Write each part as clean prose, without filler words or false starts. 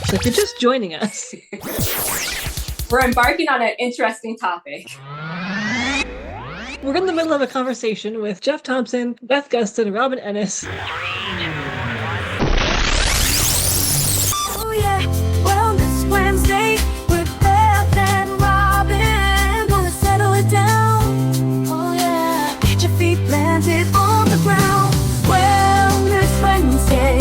So if you're just joining us, we're embarking on an interesting topic. We're in the middle of a conversation with Jeff Thompson, Beth Gustin, Robin Ennis. Oh yeah, Wellness Wednesday with Beth and Robin. Gonna settle it down. Oh yeah, get your feet planted on the ground. Wellness Wednesday.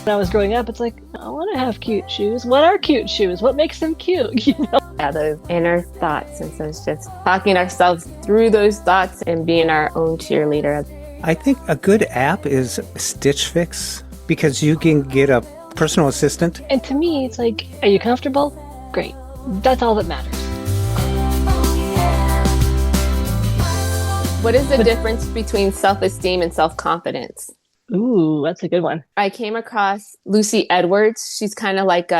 When I was growing up, it's like, I want to have cute shoes. What are cute shoes? What makes them cute? You know? Yeah, those inner thoughts. And so it's just talking ourselves through those thoughts and being our own cheerleader. I think a good app is Stitch Fix because you can get a personal assistant. And to me, it's like, are you comfortable? Great. That's all that matters. What is the difference between self-esteem and self-confidence? Ooh, that's a good one. I came across Lucy Edwards. She's kind of like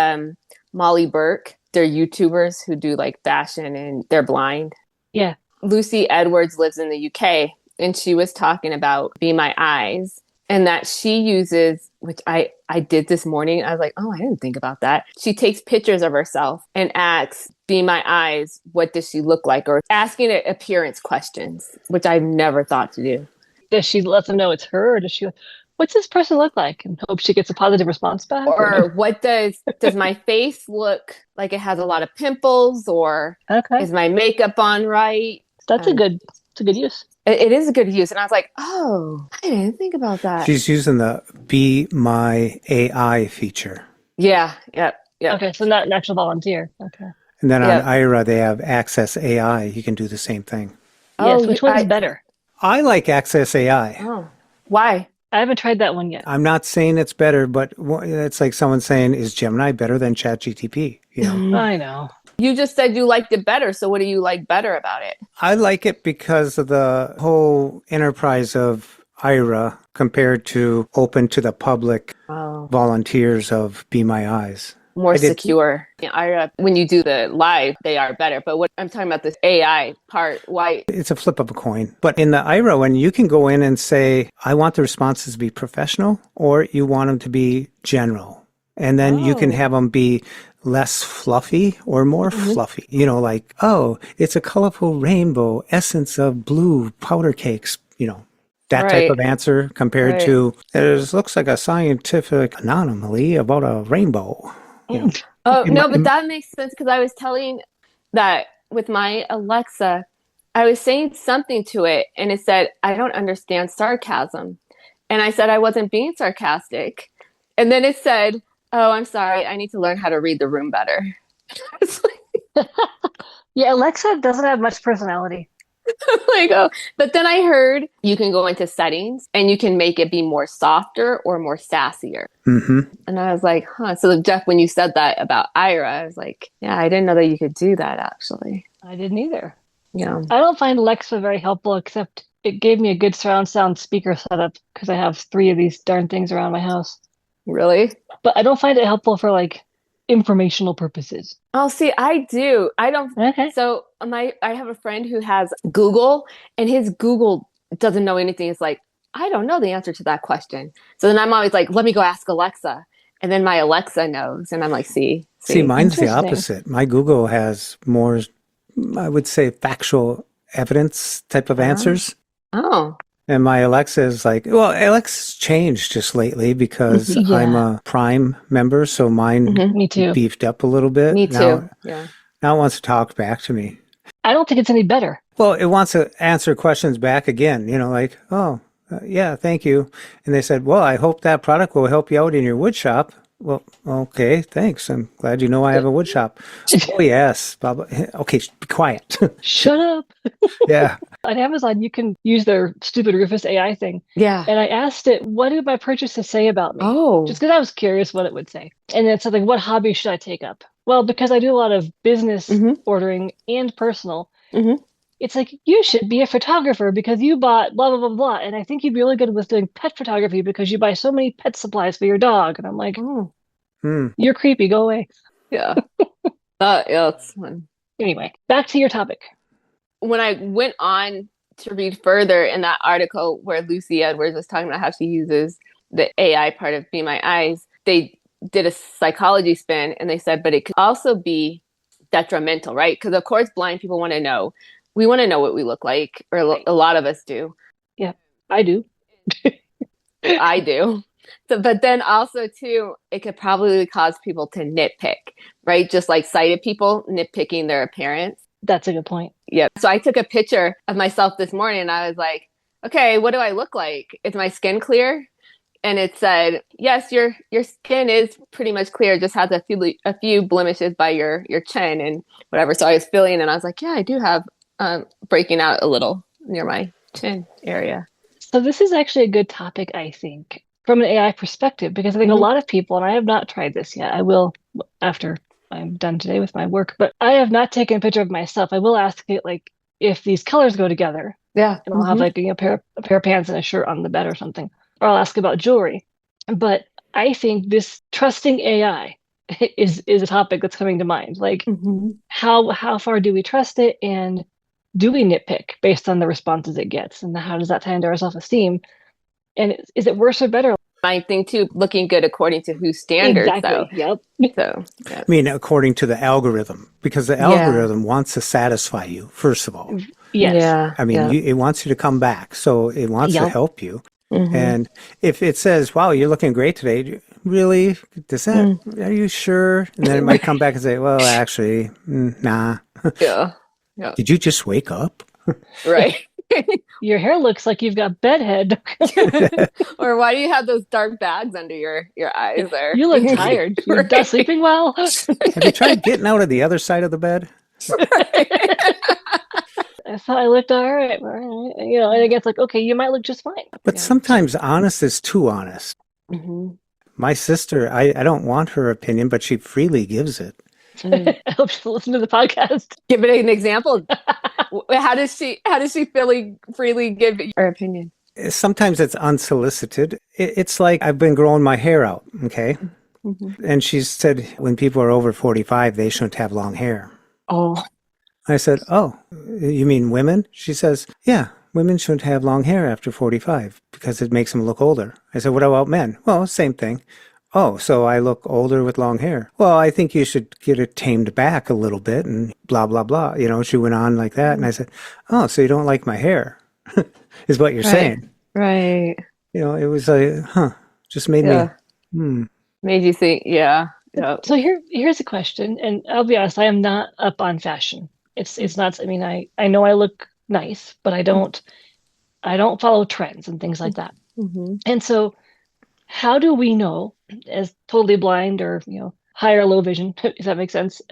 Molly Burke. They're YouTubers who do like fashion and they're blind. Yeah. Lucy Edwards lives in the UK and she was talking about Be My Eyes and that she uses, which I did this morning. I was like, oh, I didn't think about that. She takes pictures of herself and asks, Be My Eyes, what does she look like? Or asking it appearance questions, which I've never thought to do. Does she let them know it's her, or does she, what's this person look like? And hope she gets a positive response back? Or what does my face look like it has a lot of pimples? Or is my makeup on right? That's a good use. It is a good use. And I was like, oh, I didn't think about that. She's using the Be My AI feature. Yeah. Yep. Okay, so not an actual volunteer. Okay. And then on Ira, they have Access AI. You can do the same thing. Yes, which one's better? I like Access AI. Oh, why? I haven't tried that one yet. I'm not saying it's better, but it's like someone saying, is Gemini better than ChatGPT? You know? I know. You just said you liked it better. So what do you like better about it? I like it because of the whole enterprise of Ira compared to open to the public volunteers of Be My Eyes. More secure. Ira, when you do the live, they are better. But what I'm talking about, this AI part, why? It's a flip of a coin. But in the Ira one, you can go in and say, I want the responses to be professional or you want them to be general. And then you can have them be less fluffy or more fluffy. You know, like, oh, it's a colorful rainbow, essence of blue powder cakes, you know. That type of answer compared to, it looks like a scientific anomaly about a rainbow. You know. Oh, no, but that makes sense because I was telling that with my Alexa, I was saying something to it and it said, I don't understand sarcasm. And I said I wasn't being sarcastic. And then it said, oh, I'm sorry, I need to learn how to read the room better. Yeah, Alexa doesn't have much personality. Like, oh. But then I heard you can go into settings and you can make it be more softer or more sassier. Mm-hmm. And I was like, huh. So Jeff, when you said that about Ira, I was like, yeah, I didn't know that you could do that actually. I didn't either. Yeah. I don't find Alexa very helpful, except it gave me a good surround sound speaker setup because I have 3 of these darn things around my house. Really? But I don't find it helpful for like informational purposes. Oh, see, I do. I don't. Okay. So I have a friend who has Google and his Google doesn't know anything. It's like, I don't know the answer to that question. So then I'm always like, let me go ask Alexa. And then my Alexa knows. And I'm like, see. Mine's the opposite. My Google has more, I would say, factual evidence type of answers. Oh. And my Alexa is like, well, Alexa's changed just lately because I'm a Prime member, so mine Me too. beefed up a little bit. Me too. Now it wants to talk back to me. I don't think it's any better. Well, it wants to answer questions back again, you know, like, oh, yeah, thank you. And they said, well, I hope that product will help you out in your wood shop. Well, okay, thanks. I'm glad you know I have a wood shop. Oh, yes. Blah, blah. Okay, be quiet. Shut up. Yeah. On Amazon, you can use their stupid Rufus AI thing. Yeah. And I asked it, what do my purchases say about me? Oh. Just because I was curious what it would say. And then something, what hobby should I take up? Well, because I do a lot of business ordering and personal, it's like, you should be a photographer because you bought blah, blah, blah, blah. And I think you'd be really good with doing pet photography because you buy so many pet supplies for your dog. And I'm like, you're creepy. Go away. Yeah. Yeah, it's fun. Anyway, back to your topic. When I went on to read further in that article where Lucy Edwards was talking about how she uses the AI part of Be My Eyes, they did a psychology spin, and they said, but it could also be detrimental, right? Because of course, blind people want to know. We want to know what we look like, or a lot of us do. Yeah, I do. I do. So, but then also too, it could probably cause people to nitpick, right? Just like sighted people nitpicking their appearance. That's a good point. Yeah. So I took a picture of myself this morning and I was like, okay, what do I look like? Is my skin clear? And it said, yes, your skin is pretty much clear. It just has a few blemishes by your chin and whatever. So I was feeling and I was like, yeah, I do have breaking out a little near my chin area. So this is actually a good topic, I think, from an AI perspective, because I think a lot of people, and I have not tried this yet, I will after I'm done today with my work, but I have not taken a picture of myself. I will ask it like if these colors go together. Yeah. And I'll have like a pair of pants and a shirt on the bed or something. Or I'll ask about jewelry. But I think this trusting AI is a topic that's coming to mind. Like how far do we trust it, and do we nitpick based on the responses it gets, and how does that tie into our self-esteem? And is it worse or better? I think too, looking good according to whose standards. Exactly. Though. Yep. So, I mean, according to the algorithm, because the algorithm wants to satisfy you, first of all. Yes. Yeah. I mean, it wants you to come back. So it wants to help you. And if it says, wow, you're looking great today, really? Does that, are you sure? And then it might come back and say, well, actually, nah. Yeah. Did you just wake up? Right. Your hair looks like you've got bedhead. Or why do you have those dark bags under your eyes there? You look tired. You're not sleeping well. Have you tried getting out of the other side of the bed? I thought I looked all right. You know, and it gets like, okay, you might look just fine. But sometimes honest is too honest. My sister, I don't want her opinion, but she freely gives it. I hope she'll listen to the podcast. Give it an example. How does she freely give her opinion? Sometimes it's unsolicited. It's like I've been growing my hair out, okay? And she said when people are over 45, they shouldn't have long hair. Oh. I said, oh, you mean women? She says, yeah, women shouldn't have long hair after 45 because it makes them look older. I said, what about men? Well, same thing. Oh, so I look older with long hair. Well, I think you should get it tamed back a little bit and blah, blah, blah. You know, she went on like that. And I said, oh, so you don't like my hair is what you're saying. Right. You know, it was like, just made me, Made you think, yeah. So here's a question. And I'll be honest, I am not up on fashion. It's not, I mean, I know I look nice, but I don't follow trends and things like that. And so how do we know, as totally blind or, you know, high or low vision, if that makes sense,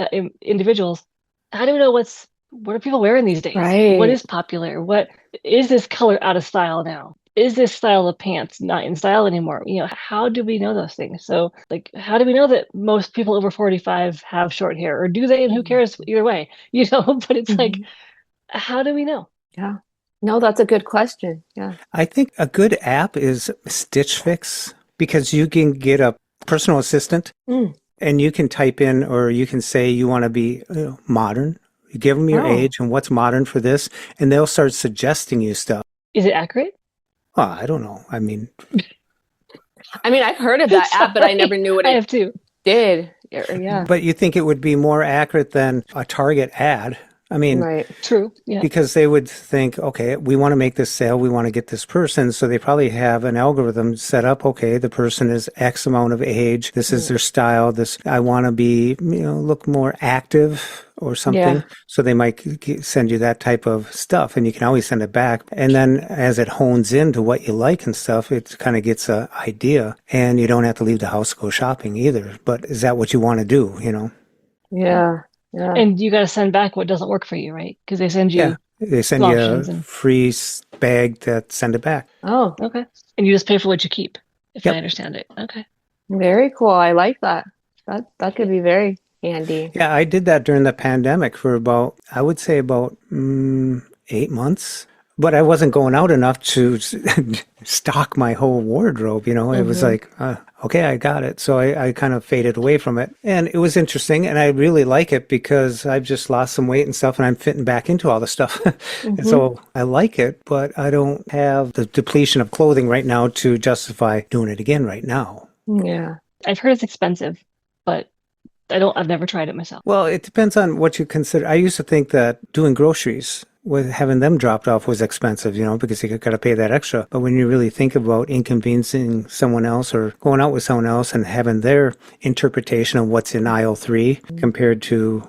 individuals, how do we know what are people wearing these days? Right. What is popular? What is this color out of style now? Is this style of pants not in style anymore? You know, how do we know those things? So like, how do we know that most people over 45 have short hair, or do they? And who cares either way, you know, but it's like, how do we know? Yeah. No, that's a good question. Yeah. I think a good app is Stitch Fix, because you can get a personal assistant and you can type in, or you can say you want to be modern. You give them your age and what's modern for this, and they'll start suggesting you stuff. Is it accurate? Oh, I don't know. I mean, I've heard of that app, but I never knew what I have too. Did. Yeah. But you think it would be more accurate than a Target ad? I mean, right. True. Yeah. Because they would think, okay, we want to make this sale. We want to get this person. So they probably have an algorithm set up. Okay, the person is X amount of age. This is their style. I want to be, look more active or something. Yeah. So they might send you that type of stuff, and you can always send it back. And then as it hones into what you like and stuff, it kind of gets an idea, and you don't have to leave the house to go shopping either. But is that what you want to do? Yeah. Yeah. And you got to send back what doesn't work for you, right? Because they send you they send you a free bag that send it back. Oh, okay. And you just pay for what you keep, if I understand it. Okay. Very cool. I like that. That could be very handy. Yeah, I did that during the pandemic for about 8 months. But I wasn't going out enough to stock my whole wardrobe, It was like, okay, I got it. So I kind of faded away from it. And it was interesting. And I really like it because I've just lost some weight and stuff, and I'm fitting back into all the stuff. And so I like it, but I don't have the depletion of clothing right now to justify doing it again right now. Yeah. I've heard it's expensive, but I've never tried it myself. Well, it depends on what you consider. I used to think that doing groceries, with having them dropped off, was expensive, because you got to pay that extra. But when you really think about inconveniencing someone else or going out with someone else and having their interpretation of what's in aisle 3 compared to,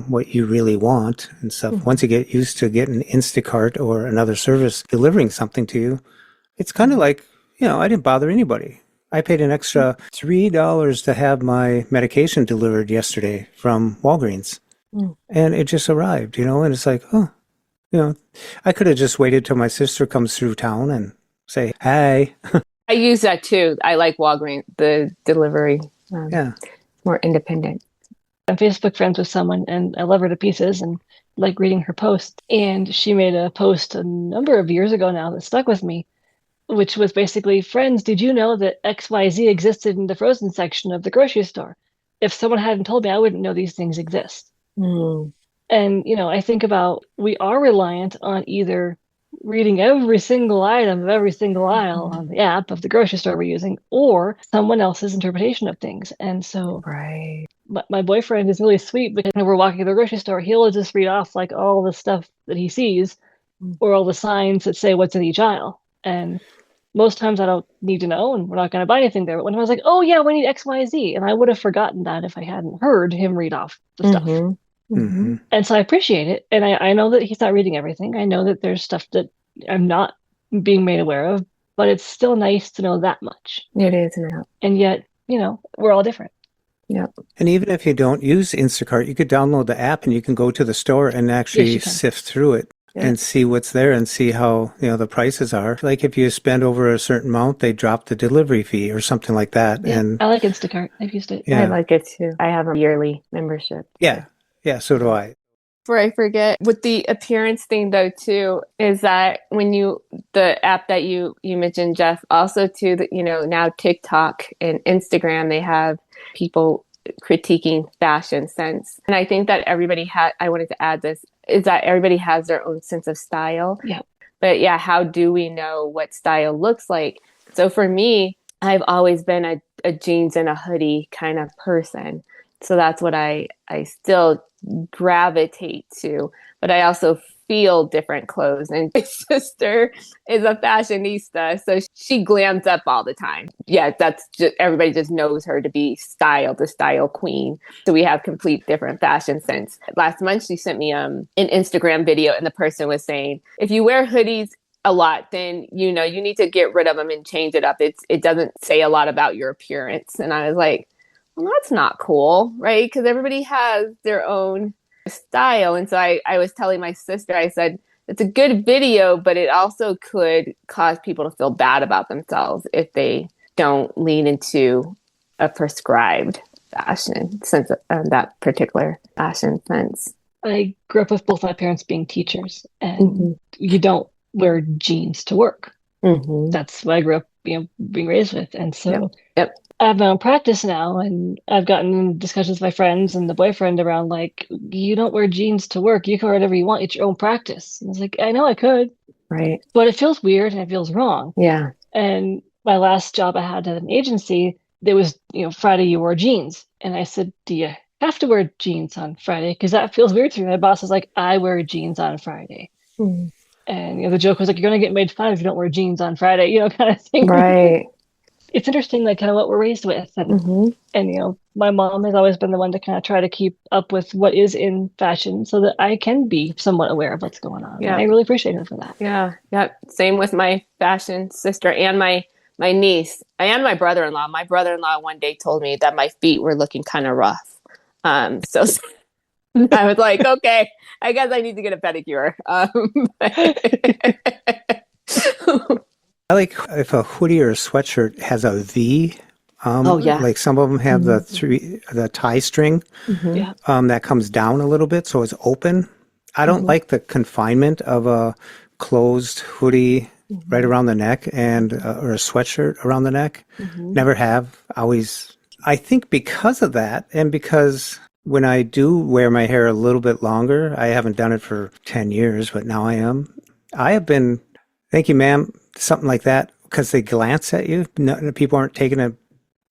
what you really want and stuff, once you get used to getting Instacart or another service delivering something to you, it's kind of like, I didn't bother anybody. I paid an extra $3 to have my medication delivered yesterday from Walgreens. And it just arrived, and it's like, I could have just waited till my sister comes through town and say, hey. I use that too. I like Walgreens, the delivery. More independent. I'm Facebook friends with someone and I love her to pieces and like reading her posts. And she made a post a number of years ago now that stuck with me, which was basically, friends, did you know that XYZ existed in the frozen section of the grocery store? If someone hadn't told me, I wouldn't know these things exist. And, I think about, we are reliant on either reading every single item of every single aisle on the app of the grocery store we're using, or someone else's interpretation of things. And so my boyfriend is really sweet because when we're walking to the grocery store, he'll just read off like all the stuff that he sees or all the signs that say what's in each aisle. And most times I don't need to know and we're not going to buy anything there. But when I was like, oh yeah, we need XYZ. And I would have forgotten that if I hadn't heard him read off the stuff. And so I appreciate it. And I know that he's not reading everything. I know that there's stuff that I'm not being made aware of, but it's still nice to know that much. It is now. And yet, we're all different. Yep. And even if you don't use Instacart, you could download the app and you can go to the store and actually sift through it and see what's there and see how, the prices are. Like if you spend over a certain amount, they drop the delivery fee or something like that. Yeah, and I like Instacart. I've used it. I like it too. I have a yearly membership. Yeah. Yeah, so do I. Before I forget, with the appearance thing though too, is that when the app that you mentioned, Jeff, also too, that now TikTok and Instagram, they have people critiquing fashion sense. And I think that I wanted to add this, is that everybody has their own sense of style. Yeah. But how do we know what style looks like? So for me, I've always been a jeans and a hoodie kind of person. So that's what I still gravitate to, but I also feel different clothes. And my sister is a fashionista, so she glams up all the time. Yeah, that's just, everybody just knows her to be the style queen. So we have complete different fashion sense. Last month, she sent me an Instagram video, and the person was saying, if you wear hoodies a lot, then you need to get rid of them and change it up. It doesn't say a lot about your appearance. And I was like, well, that's not cool, right? Because everybody has their own style. And so I was telling my sister, I said, it's a good video, but it also could cause people to feel bad about themselves if they don't lean into a prescribed fashion sense, that particular fashion sense. I grew up with both my parents being teachers, and you don't wear jeans to work. That's what I grew up being raised with. And so I have my own practice now, and I've gotten in discussions with my friends and the boyfriend around like, you don't wear jeans to work. You can wear whatever you want. It's your own practice. And I was like, I know I could. Right. But it feels weird and it feels wrong. Yeah. And my last job I had at an agency, there was, Friday you wore jeans. And I said, do you have to wear jeans on Friday? Because that feels weird to me. My boss was like, I wear jeans on Friday. And the joke was like, you're going to get made fun if you don't wear jeans on Friday, kind of thing. Right. It's interesting, like kind of what we're raised with. And, my mom has always been the one to kind of try to keep up with what is in fashion so that I can be somewhat aware of what's going on. Yeah. And I really appreciate her for that. Yeah. Yeah. Same with my fashion sister and my niece and my brother-in-law. My brother-in-law one day told me that my feet were looking kind of rough. So I was like, okay, I guess I need to get a pedicure. I like if a hoodie or a sweatshirt has a V. Like some of them have the tie string that comes down a little bit, so it's open. I don't like the confinement of a closed hoodie right around the neck and or a sweatshirt around the neck. Never have. Always. I think because of that, and because when I do wear my hair a little bit longer, I haven't done it for 10 years, but now I am. I have been, thank you, ma'am, something like that, because they glance at you. No, people aren't taking a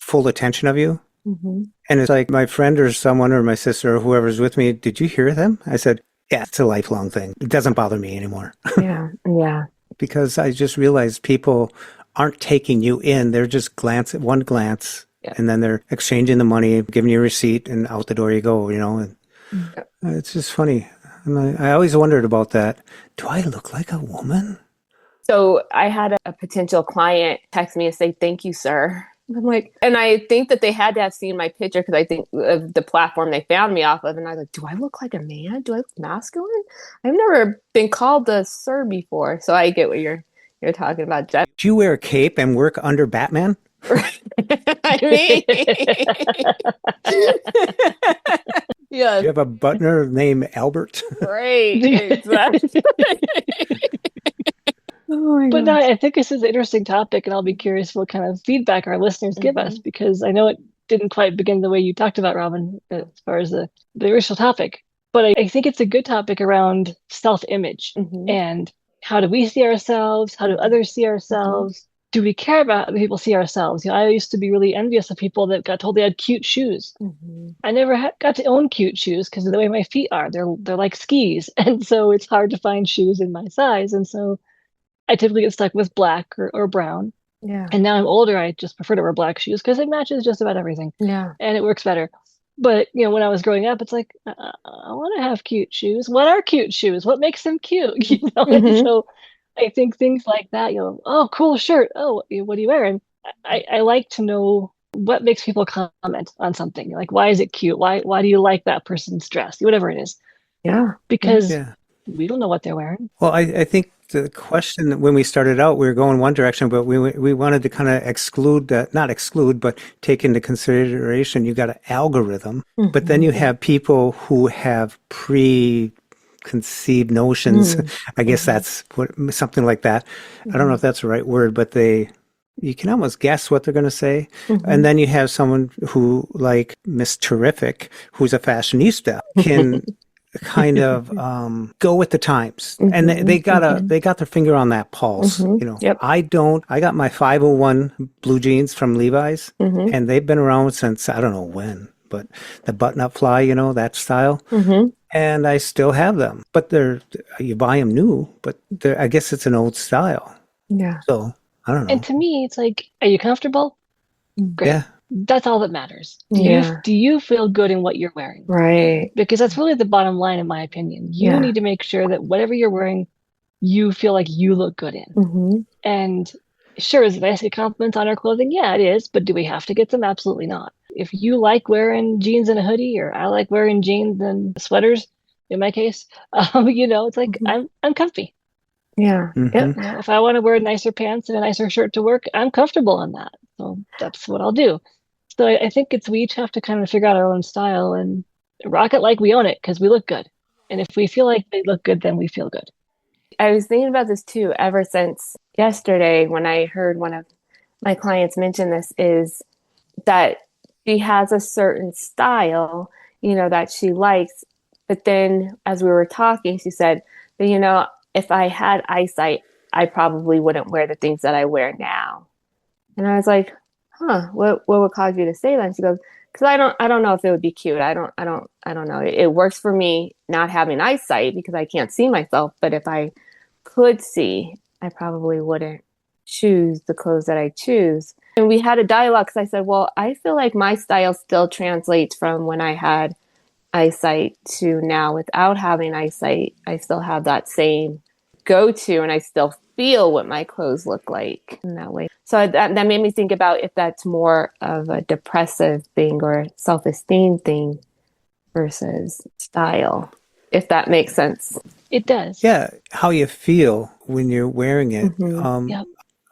full attention of you. Mm-hmm. And it's like my friend or someone or my sister or whoever's with me, did you hear them? I said, yeah, it's a lifelong thing. It doesn't bother me anymore. Yeah. Yeah. Because I just realized people aren't taking you in. They're just one glance, and then they're exchanging the money, giving you a receipt, and out the door you go, And it's just funny. And I always wondered about that. Do I look like a woman? So I had a potential client text me and say, "Thank you, sir." I'm like, and I think that they had to have seen my picture because I think of the platform they found me off of. And I was like, do I look like a man? Do I look masculine? I've never been called a sir before. So I get what you're talking about, Jeff. Do you wear a cape and work under Batman? I mean, yeah. Do you have a butler named Albert? Right. Exactly. But no, I think this is an interesting topic, and I'll be curious what kind of feedback our listeners give us, because I know it didn't quite begin the way you talked about, Robin, as far as the original topic. But I think it's a good topic around self-image and how do we see ourselves? How do others see ourselves? Do we care about how people see ourselves? I used to be really envious of people that got told they had cute shoes. I never got to own cute shoes because of the way my feet are. They're like skis, and so it's hard to find shoes in my size, and so I typically get stuck with black or brown. Yeah. And now I'm older, I just prefer to wear black shoes because it matches just about everything. Yeah. And it works better. But, when I was growing up, it's like, I want to have cute shoes. What are cute shoes? What makes them cute? And so I think things like that, oh, cool shirt. Oh, what are you wearing? I like to know what makes people comment on something. Like, why is it cute? Why do you like that person's dress? Whatever it is. Yeah. Because we don't know what they're wearing. Well, I think the question when we started out, we were going one direction, but we wanted to kind of not exclude, but take into consideration you got an algorithm, but then you have people who have preconceived notions. I guess that's something like that. I don't know if that's the right word, but you can almost guess what they're going to say. And then you have someone who, like Miss Terrific, who's a fashionista, can kind of go with the times, and they got their finger on that pulse. I got my 501 blue jeans from Levi's, and they've been around since I don't know when, but the button-up fly, that style, and I still have them. But you buy them new, but I guess it's an old style. Yeah. So I don't know. And to me, it's like, are you comfortable? Great. Yeah. That's all that matters. Do you feel good in what you're wearing? Right. Because that's really the bottom line, in my opinion. You need to make sure that whatever you're wearing, you feel like you look good in. And sure, is it nice to get compliments on our clothing? Yeah, it is. But do we have to get them? Absolutely not. If you like wearing jeans and a hoodie, or I like wearing jeans and sweaters, in my case, it's like I'm comfy. Yeah. If I want to wear nicer pants and a nicer shirt to work, I'm comfortable in that. So that's what I'll do. So I think we each have to kind of figure out our own style and rock it like we own it, because we look good. And if we feel like they look good, then we feel good. I was thinking about this too, ever since yesterday when I heard one of my clients mention this, is that she has a certain style, that she likes. But then as we were talking, she said, but if I had eyesight, I probably wouldn't wear the things that I wear now. And I was like, what would cause you to say that? And she goes, because I don't know if it would be cute. I don't know. It works for me not having eyesight because I can't see myself. But if I could see, I probably wouldn't choose the clothes that I choose. And we had a dialogue because I said, well, I feel like my style still translates from when I had eyesight to now without having eyesight. I still have that same go-to, and I still feel what my clothes look like in that way. So that made me think about if that's more of a depressive thing or self-esteem thing versus style, if that makes sense. It does. Yeah, how you feel when you're wearing it.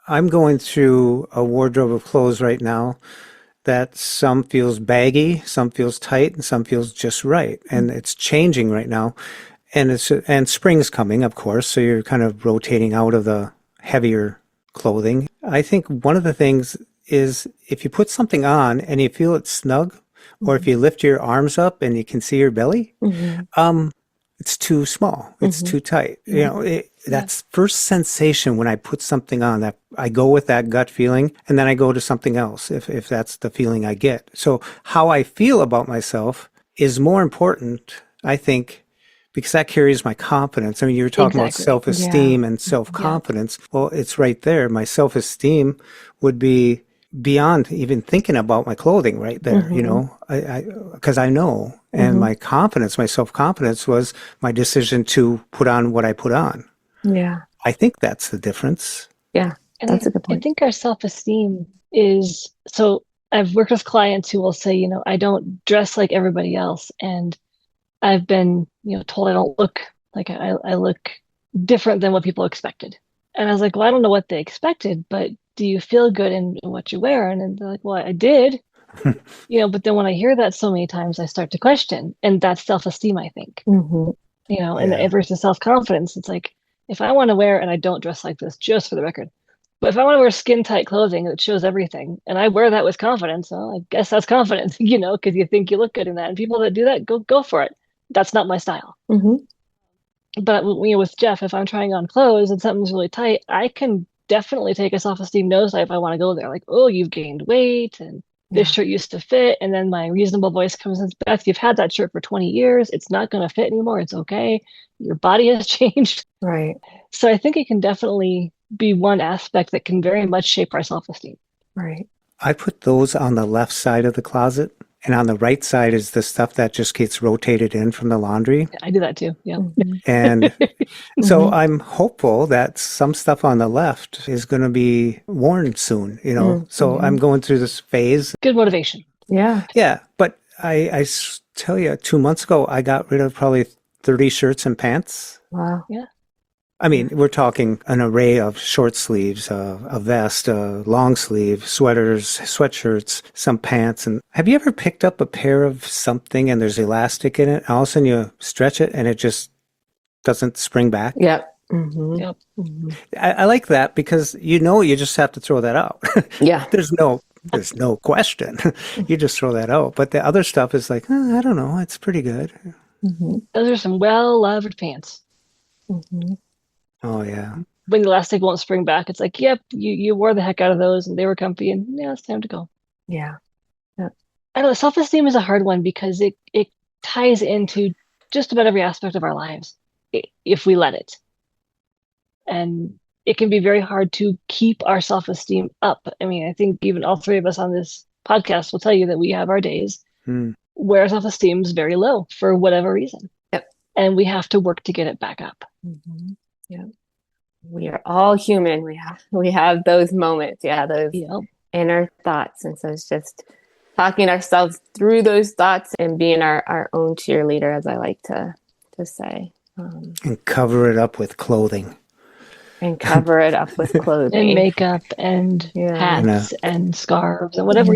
I'm going through a wardrobe of clothes right now that some feels baggy, some feels tight, and some feels just right. And it's changing right now. And spring's coming, of course, so you're kind of rotating out of the heavier clothing. I think one of the things is if you put something on and you feel it's snug, or if you lift your arms up and you can see your belly, it's too small. It's too tight. That's first sensation when I put something on, that I go with that gut feeling, and then I go to something else if that's the feeling I get. So how I feel about myself is more important, I think, because that carries my confidence. I mean, you were talking about self-esteem and self-confidence. Well, it's right there. My self-esteem would be beyond even thinking about my clothing right there, because I know. And my confidence, my self-confidence was my decision to put on what I put on. Yeah. I think that's the difference. Yeah. That's a good point. I think our self-esteem is, so I've worked with clients who will say, I don't dress like everybody else. And I've been, told I don't look like I look different than what people expected. And I was like, well, I don't know what they expected, but do you feel good in what you wear? And they're like, well, I did, but then when I hear that so many times, I start to question, and that's self-esteem, I think, and versus self-confidence. It's like, if I want to wear, and I don't dress like this, just for the record, but if I want to wear skin tight clothing that shows everything, and I wear that with confidence, well, I guess that's confidence, because you think you look good in that. And people that do that, go for it. That's not my style. But with Jeff, if I'm trying on clothes and something's really tight, I can definitely take a self-esteem nosedive if I want to go there. Like, oh, you've gained weight, and this shirt used to fit. And then my reasonable voice comes and says, Beth, you've had that shirt for 20 years. It's not going to fit anymore. It's okay. Your body has changed. Right. So I think it can definitely be one aspect that can very much shape our self-esteem. Right. I put those on the left side of the closet, and on the right side is the stuff that just gets rotated in from the laundry. I do that too. Yeah. And so I'm hopeful that some stuff on the left is going to be worn soon, So I'm going through this phase. Good motivation. Yeah. Yeah. But I tell you, 2 months ago, I got rid of probably 30 shirts and pants. Wow. Yeah. I mean, we're talking an array of short sleeves, a vest, a long sleeve, sweaters, sweatshirts, some pants. And have you ever picked up a pair of something and there's elastic in it? And all of a sudden you stretch it and it just doesn't spring back? Yep. Yep. I like that because you just have to throw that out. Yeah. There's no question. You just throw that out. But the other stuff is like, I don't know. It's pretty good. Those are some well-loved pants. Oh, yeah. When the elastic won't spring back, it's like, yep, you wore the heck out of those and they were comfy, and yeah, it's time to go. Yeah. I don't know, self-esteem is a hard one because it ties into just about every aspect of our lives if we let it. And it can be very hard to keep our self-esteem up. I mean, I think even all three of us on this podcast will tell you that we have our days where self-esteem is very low for whatever reason. Yep. And we have to work to get it back up. Yeah. We are all human. We have those moments. Yeah. Those inner thoughts. And so it's just talking ourselves through those thoughts and being our own cheerleader, as I like to say. And cover it up with clothing. And cover it up with clothing. And makeup and hats and scarves and whatever,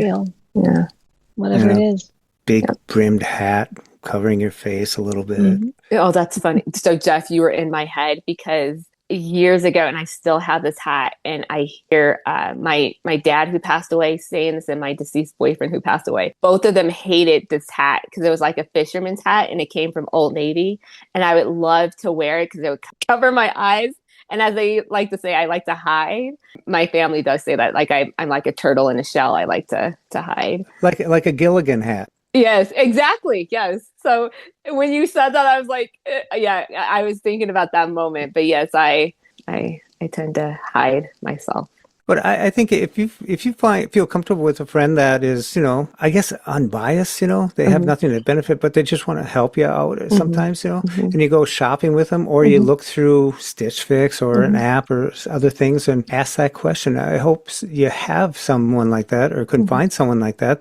whatever it is. Big brimmed hat covering your face a little bit. Oh, that's funny. So Jeff, you were in my head because years ago, and I still have this hat, and I hear my dad who passed away saying this, and my deceased boyfriend who passed away. Both of them hated this hat because it was like a fisherman's hat and it came from Old Navy. And I would love to wear it because it would cover my eyes. And as they like to say, I like to hide. My family does say that, like I'm like a turtle in a shell. I like to hide. Like a Gilligan hat. Yes, exactly. Yes. So when you said that, I was like, I was thinking about that moment. But yes, I tend to hide myself. But I think if you feel comfortable with a friend that is, I guess unbiased, they have nothing to benefit, but they just want to help you out sometimes, and you go shopping with them, or you look through Stitch Fix or an app or other things and ask that question. I hope you have someone like that or could find someone like that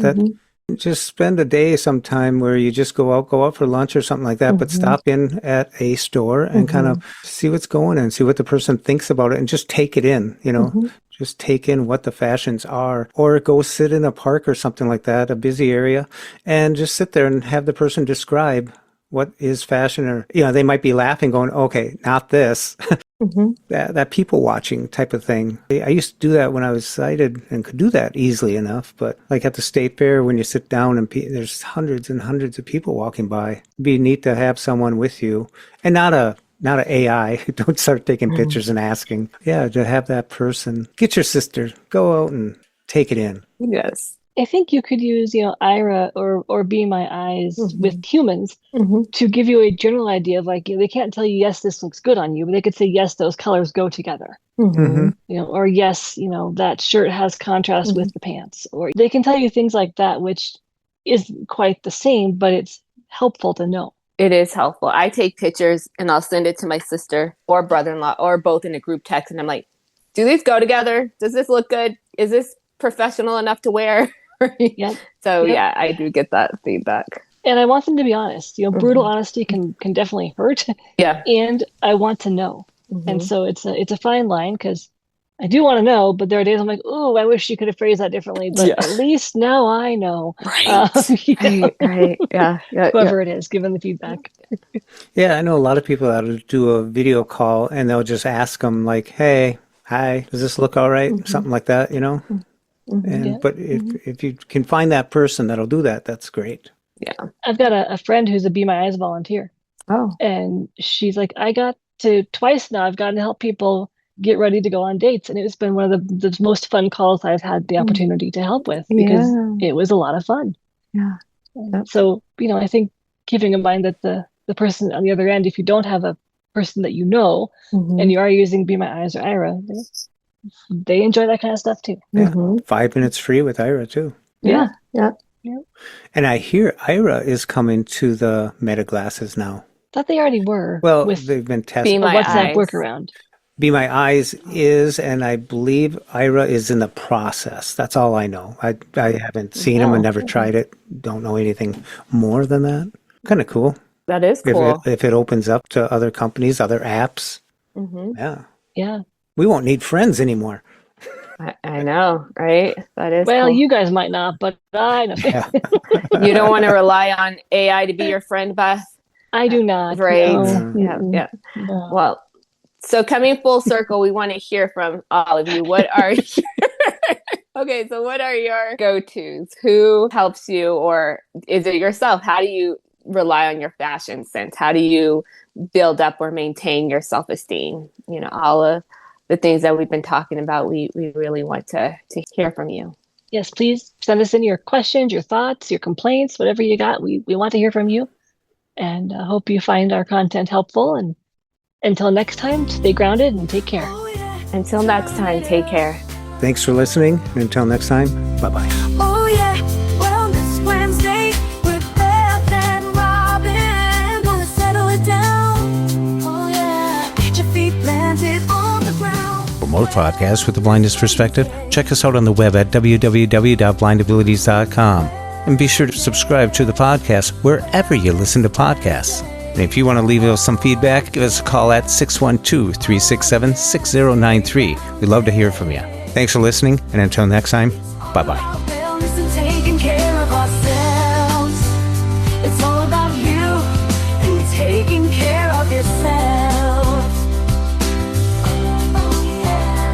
just spend a day sometime where you just go out for lunch or something like that, but stop in at a store and kind of see what's going on, see what the person thinks about it, and just take it in, just take in what the fashions are, or go sit in a park or something like that, a busy area, and just sit there and have the person describe what is fashion, or, they might be laughing going, okay, not this. That people watching type of thing. I used to do that when I was sighted and could do that easily enough. But like at the state fair, when you sit down and there's hundreds and hundreds of people walking by, it'd be neat to have someone with you, and not a not an AI. Don't start taking pictures and asking. Yeah, to have that person. Get your sister. Go out and take it in. Yes. I think you could use, Ira or Be My Eyes with humans to give you a general idea of like, they can't tell you, yes, this looks good on you, but they could say, yes, those colors go together. Or yes, that shirt has contrast with the pants. Or they can tell you things like that, which is quite the same, but it's helpful to know. It is helpful. I take pictures and I'll send it to my sister or brother-in-law or both in a group text. And I'm like, do these go together? Does this look good? Is this professional enough to wear? Yep. So yeah, I do get that feedback. And I want them to be honest. Brutal honesty can definitely hurt. Yeah. And I want to know. And so it's a fine line, because I do want to know, but there are days I'm like, oh, I wish you could have phrased that differently. But at least now I know. Right. Right. Yeah. Whoever it is, given the feedback. Yeah, I know a lot of people that'll do a video call and they'll just ask them like, hey, hi, does this look all right? Something like that, And but if you can find that person that'll do that, that's great. Yeah. I've got a friend who's a Be My Eyes volunteer. Oh. And she's like, twice now, I've gotten to help people get ready to go on dates. And it's been one of the most fun calls I've had the opportunity to help with, because it was a lot of fun. Yeah. So, I think keeping in mind that the person on the other end, if you don't have a person that and you are using Be My Eyes or Ira, they enjoy that kind of stuff too. Yeah. 5 minutes free with Ira too. Yeah. And I hear Ira is coming to the Meta glasses now. Thought they already were. Well, with they've been testing. What's that workaround? Be My Eyes is, and I believe Ira is in the process. That's all I know. I haven't seen them and never tried it. Don't know anything more than that. Kind of cool. That is cool. If it opens up to other companies, other apps. Yeah. We won't need friends anymore. I know, right? That is well, cool. you guys might not, but I know. Yeah. You don't want to rely on AI to be your friend, Beth? I do not. Right. No. Yeah. No. Well, so coming full circle, we want to hear from all of you. What are what are your go-tos? Who helps you, or is it yourself? How do you rely on your fashion sense? How do you build up or maintain your self-esteem? All of the things that we've been talking about, we really want to hear from you. Yes, please send us in your questions, your thoughts, your complaints, whatever you got. We want to hear from you, and I hope you find our content helpful. And until next time, stay grounded and take care. Until next time, take care. Thanks for listening. And until next time, bye-bye. Oh yeah, Wellness Wednesday with Beth and Robin. Gonna settle it down. Oh yeah, get your feet planted on the ground. For more podcasts with the blindness perspective, check us out on the web at www.blindabilities.com. And be sure to subscribe to the podcast wherever you listen to podcasts. And if you want to leave us some feedback, give us a call at 612-367-6093. We'd love to hear from you. Thanks for listening, and until next time, bye-bye. Wellness and taking care of ourselves. It's all about you and taking care of yourself. Oh yeah.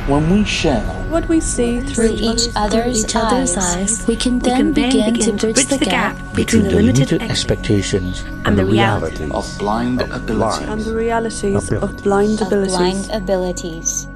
When we share what we see through each other's eyes, we can then begin to bridge the gap between the limited expectations and the realities of blind abilities. and the realities of blind abilities.